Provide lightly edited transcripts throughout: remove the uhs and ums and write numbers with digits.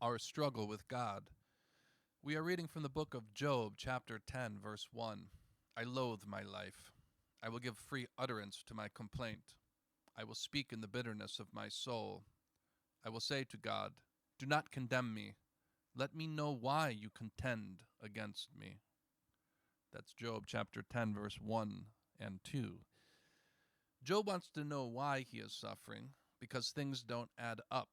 Our struggle with God. We are reading from the book of Job, chapter 10, verse 1. I loathe my life. I will give free utterance to my complaint. I will speak in the bitterness of my soul. I will say to God, do not condemn me. Let me know why you contend against me. That's Job chapter 10, verse 1 and 2. Job wants to know why he is suffering, because things don't add up.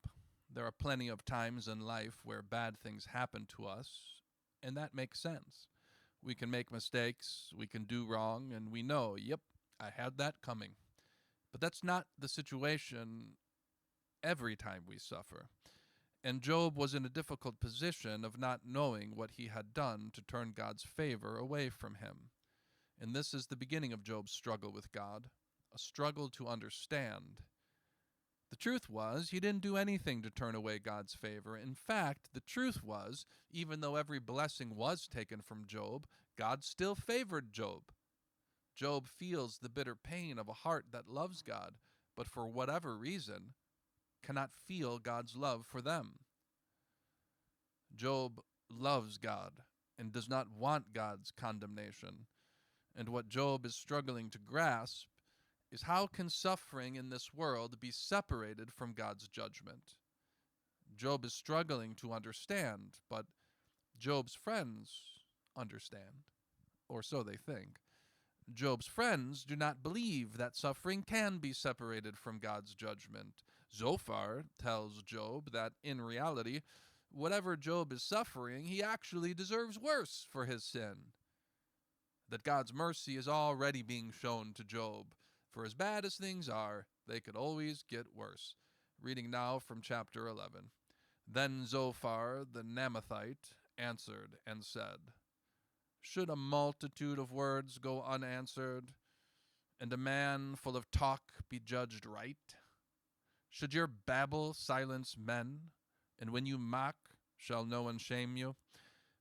There are plenty of times in life where bad things happen to us, and that makes sense. We can make mistakes, we can do wrong, and we know, yep, I had that coming. But that's not the situation every time we suffer. And Job was in a difficult position of not knowing what he had done to turn God's favor away from him. And this is the beginning of Job's struggle with God, a struggle to understand. The truth was, he didn't do anything to turn away God's favor. In fact, the truth was, even though every blessing was taken from Job, God still favored Job. Job feels the bitter pain of a heart that loves God, but for whatever reason, cannot feel God's love for them. Job loves God and does not want God's condemnation. And what Job is struggling to grasp is how can suffering in this world be separated from God's judgment? Job is struggling to understand, but Job's friends understand, or so they think. Job's friends do not believe that suffering can be separated from God's judgment. Zophar tells Job that in reality, whatever Job is suffering, he actually deserves worse for his sin. That God's mercy is already being shown to Job. For as bad as things are, they could always get worse. Reading now from chapter 11. Then Zophar the Naamathite answered and said, should a multitude of words go unanswered, and a man full of talk be judged right? Should your babble silence men, and when you mock, shall no one shame you?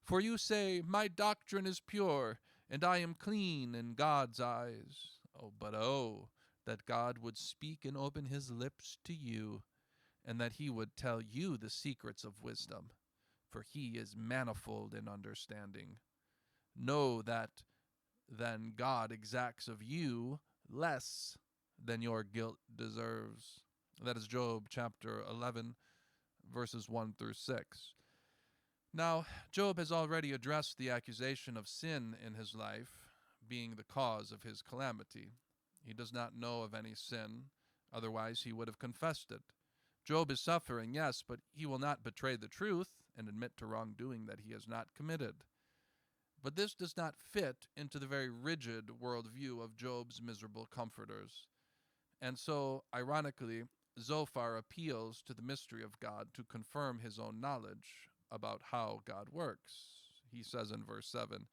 For you say, my doctrine is pure, and I am clean in God's eyes. Oh, that God would speak and open his lips to you, and that he would tell you the secrets of wisdom, for he is manifold in understanding. Know that then God exacts of you less than your guilt deserves. That is Job chapter 11, verses 1 through 6. Now, Job has already addressed the accusation of sin in his life being the cause of his calamity. He does not know of any sin, otherwise he would have confessed it. Job is suffering, yes, but he will not betray the truth and admit to wrongdoing that he has not committed. But this does not fit into the very rigid worldview of Job's miserable comforters. And so, ironically, Zophar appeals to the mystery of God to confirm his own knowledge about how God works. He says in verse 7,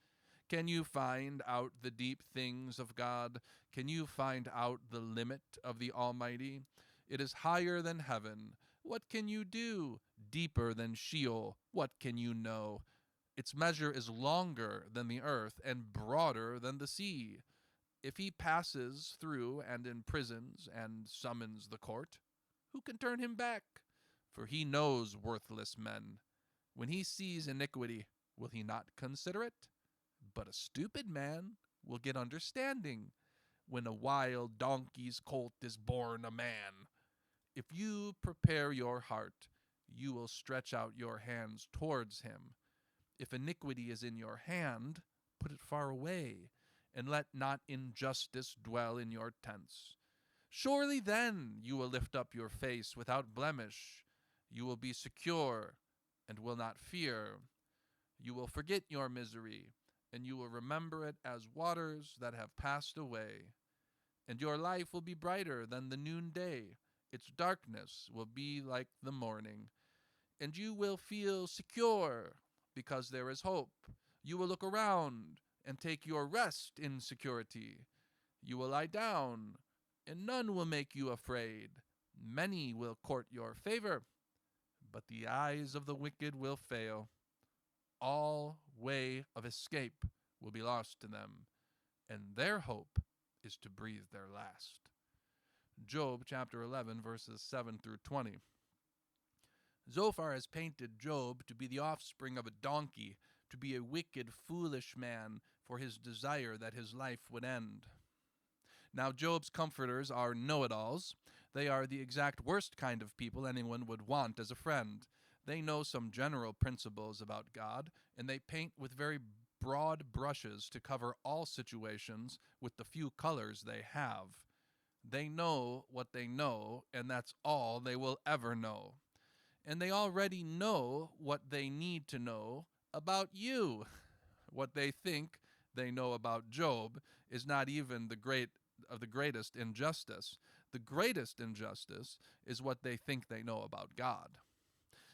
can you find out the deep things of God? Can you find out the limit of the Almighty? It is higher than heaven. What can you do? Deeper than Sheol. What can you know? Its measure is longer than the earth and broader than the sea. If he passes through and imprisons and summons the court, who can turn him back? For he knows worthless men. When he sees iniquity, will he not consider it? But a stupid man will get understanding. When a wild donkey's colt is born a man. If you prepare your heart, you will stretch out your hands towards him. If iniquity is in your hand, put it far away, and let not injustice dwell in your tents. Surely then you will lift up your face without blemish. You will be secure and will not fear. You will forget your misery, and you will remember it as waters that have passed away. And your life will be brighter than the noonday. Its darkness will be like the morning. And you will feel secure, because there is hope. You will look around and take your rest in security. You will lie down, and none will make you afraid. Many will court your favor, but the eyes of the wicked will fail. All way of escape will be lost to them, and their hope is to breathe their last. Job chapter 11, verses 7 through 20. Zophar has painted Job to be the offspring of a donkey, to be a wicked, foolish man, for his desire that his life would end. Now, Job's comforters are know-it-alls. They are the exact worst kind of people anyone would want as a friend. They know some general principles about God, and they paint with very broad brushes to cover all situations with the few colors they have. They know what they know, and that's all they will ever know. And they already know what they need to know about you. What they think they know about Job is not even the greatest injustice. The greatest injustice is what they think they know about God.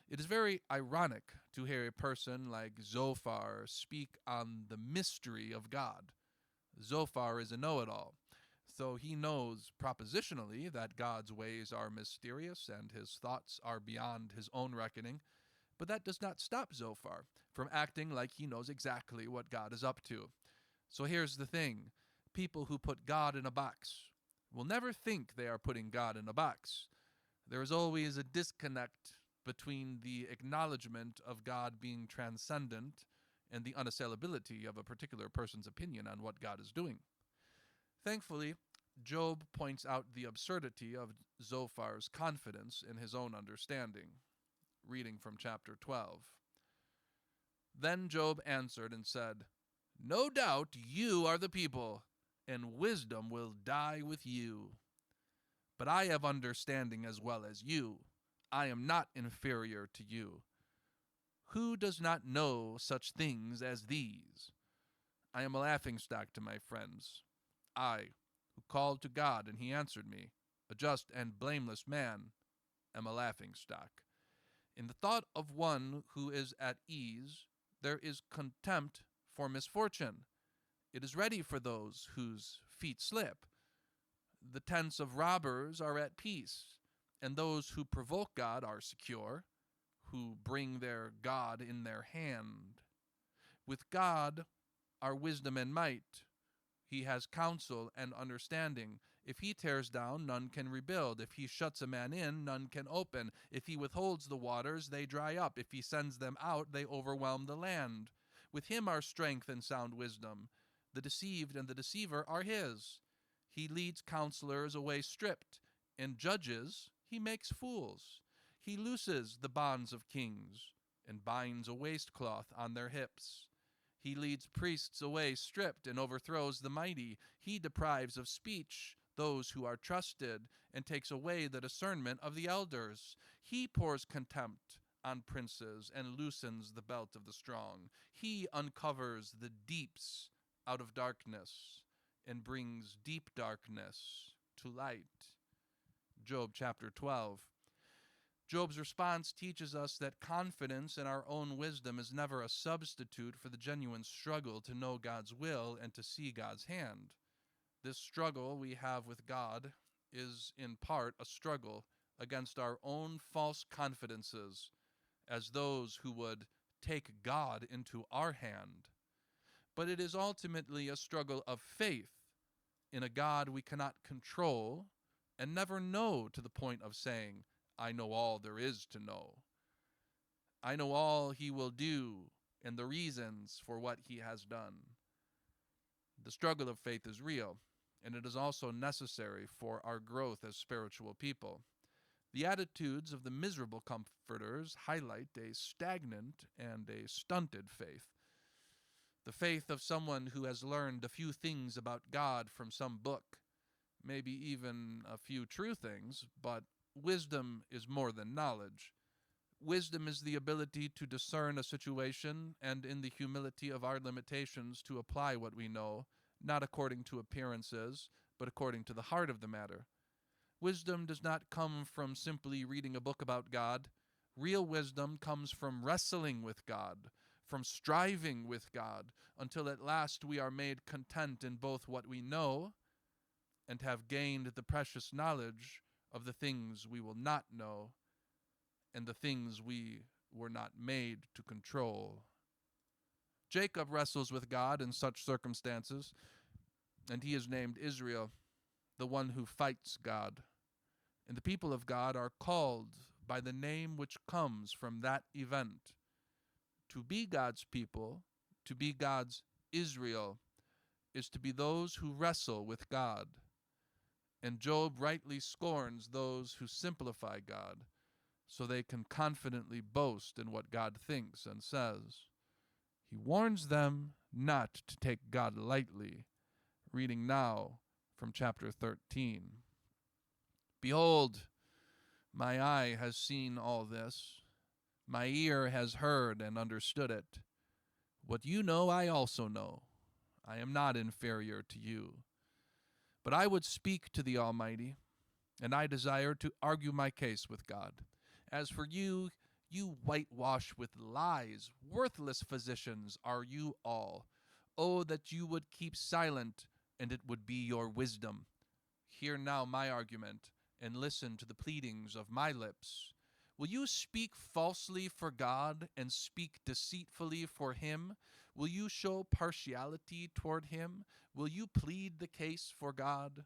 It is very ironic to hear a person like Zophar speak on the mystery of God. Zophar is a know-it-all, so he knows propositionally that God's ways are mysterious and his thoughts are beyond his own reckoning, but that does not stop Zophar from acting like he knows exactly what God is up to. So here's the thing. People who put God in a box will never think they are putting God in a box. There is always a disconnect between the acknowledgement of God being transcendent and the unassailability of a particular person's opinion on what God is doing. Thankfully, Job points out the absurdity of Zophar's confidence in his own understanding. Reading from chapter 12. Then Job answered and said, "No doubt you are the people, and wisdom will die with you. But I have understanding as well as you. I am not inferior to you. Who does not know such things as these? I am a laughingstock to my friends. I, who called to God, and he answered me, a just and blameless man, am a laughingstock. In the thought of one who is at ease, there is contempt for misfortune. It is ready for those whose feet slip. The tents of robbers are at peace, and those who provoke God are secure, who bring their God in their hand. With God are wisdom and might. He has counsel and understanding. If he tears down, none can rebuild. If he shuts a man in, none can open. If he withholds the waters, they dry up. If he sends them out, they overwhelm the land. With him are strength and sound wisdom. The deceived and the deceiver are his. He leads counselors away stripped, and judges he makes fools. He looses the bonds of kings, and binds a waistcloth on their hips. He leads priests away stripped, and overthrows the mighty. He deprives of speech those who are trusted, and takes away the discernment of the elders. He pours contempt on princes, and loosens the belt of the strong. He uncovers the deeps out of darkness, and brings deep darkness to light. Job chapter 12. Job's response teaches us that confidence in our own wisdom is never a substitute for the genuine struggle to know God's will and to see God's hand. This struggle we have with God is in part a struggle against our own false confidences as those who would take God into our hand. But it is ultimately a struggle of faith in a God we cannot control and never know to the point of saying, I know all there is to know. I know all he will do and the reasons for what he has done. The struggle of faith is real, and it is also necessary for our growth as spiritual people. The attitudes of the miserable comforters highlight a stagnant and a stunted faith. The faith of someone who has learned a few things about God from some book, maybe even a few true things, but wisdom is more than knowledge. Wisdom is the ability to discern a situation and in the humility of our limitations to apply what we know, not according to appearances, but according to the heart of the matter. Wisdom does not come from simply reading a book about God. Real wisdom comes from wrestling with God, from striving with God, until at last we are made content in both what we know and have gained the precious knowledge of the things we will not know and the things we were not made to control. Jacob wrestles with God in such circumstances, and he is named Israel, the one who fights God. And the people of God are called by the name which comes from that event. To be God's people, to be God's Israel, is to be those who wrestle with God. And Job rightly scorns those who simplify God, so they can confidently boast in what God thinks and says. He warns them not to take God lightly. Reading now from chapter 13. Behold, my eye has seen all this. My ear has heard and understood it. What you know, I also know. I am not inferior to you. But I would speak to the Almighty, and I desire to argue my case with God. As for you, you whitewash with lies. Worthless physicians are you all. Oh, that you would keep silent, and it would be your wisdom. Hear now my argument, and listen to the pleadings of my lips. Will you speak falsely for God, and speak deceitfully for him? Will you show partiality toward him? Will you plead the case for God?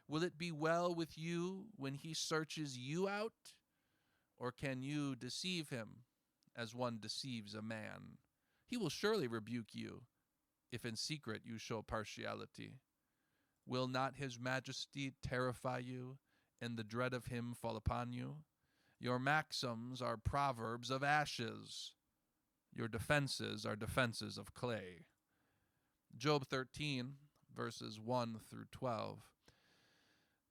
Will it be well with you when he searches you out? Or can you deceive him as one deceives a man? He will surely rebuke you if in secret you show partiality. Will not his majesty terrify you, and the dread of him fall upon you? Your maxims are proverbs of ashes. Your defenses are defenses of clay. Job 13, verses 1 through 12.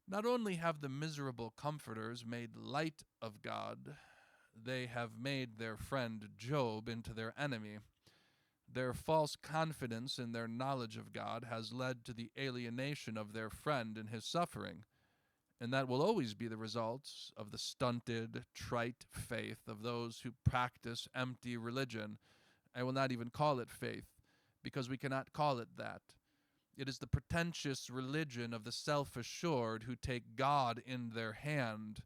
Not only have the miserable comforters made light of God, they have made their friend Job into their enemy. Their false confidence in their knowledge of God has led to the alienation of their friend in his suffering, and that will always be the results of the stunted, trite faith of those who practice empty religion. I will not even call it faith, because we cannot call it that. It is the pretentious religion of the self-assured who take God in their hand,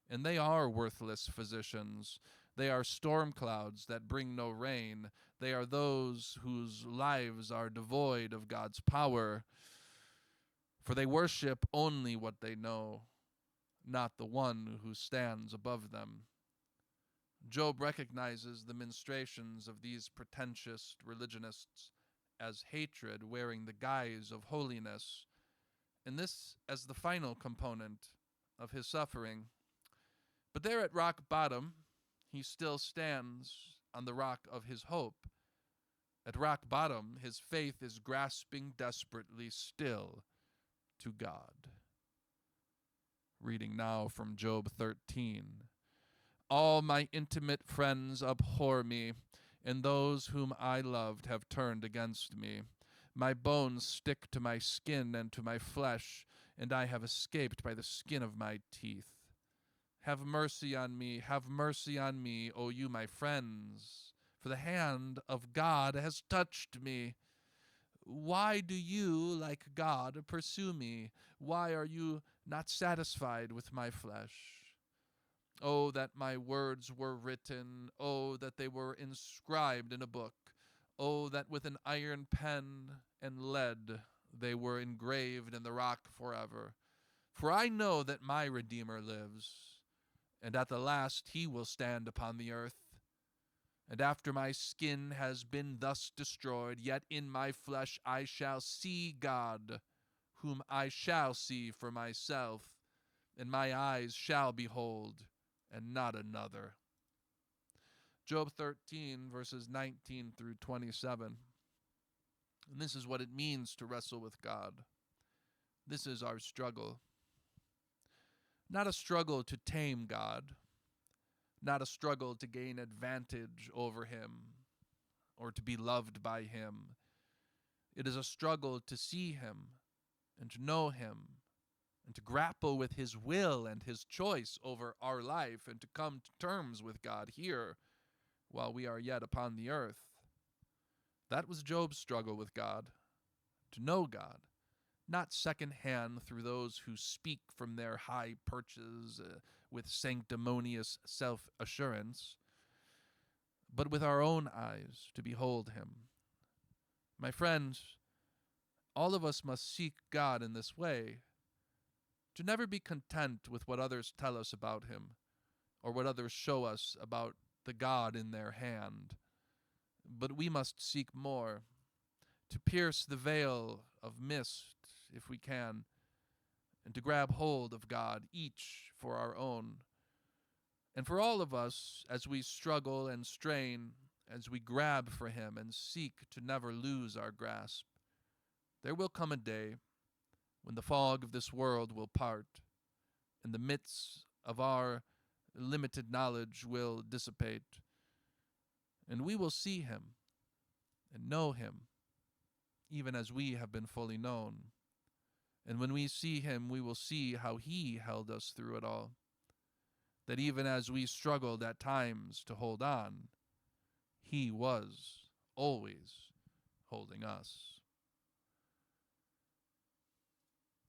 and they are worthless physicians. They are storm clouds that bring no rain. They are those whose lives are devoid of God's power, for they worship only what they know, not the one who stands above them. Job recognizes the ministrations of these pretentious religionists as hatred wearing the guise of holiness, and this as the final component of his suffering. But there at rock bottom, he still stands on the rock of his hope. At rock bottom, his faith is grasping desperately still to God. Reading now from Job 13. All my intimate friends abhor me, and those whom I loved have turned against me. My bones stick to my skin and to my flesh, and I have escaped by the skin of my teeth. Have mercy on me, O you my friends, for the hand of God has touched me. Why do you, like God, pursue me? Why are you not satisfied with my flesh? Oh, that my words were written. Oh, that they were inscribed in a book. Oh, that with an iron pen and lead they were engraved in the rock forever. For I know that my Redeemer lives, and at the last he will stand upon the earth. And after my skin has been thus destroyed, yet in my flesh I shall see God, whom I shall see for myself, and my eyes shall behold, and not another. Job 13, verses 19 through 27. And this is what it means to wrestle with God. This is our struggle. Not a struggle to tame God, not a struggle to gain advantage over him or to be loved by him. It is a struggle to see him and to know him and to grapple with his will and his choice over our life and to come to terms with God here while we are yet upon the earth. That was Job's struggle with God, to know God, not secondhand through those who speak from their high perches with sanctimonious self-assurance, but with our own eyes to behold him. My friends, all of us must seek God in this way, to never be content with what others tell us about him, or what others show us about the God in their hand. But we must seek more, to pierce the veil of mist if we can, and to grab hold of God, each for our own. And for all of us, as we struggle and strain, as we grab for Him and seek to never lose our grasp, there will come a day when the fog of this world will part, and the mists of our limited knowledge will dissipate, and we will see Him and know Him, even as we have been fully known. And when we see Him, we will see how He held us through it all, that even as we struggled at times to hold on, He was always holding us.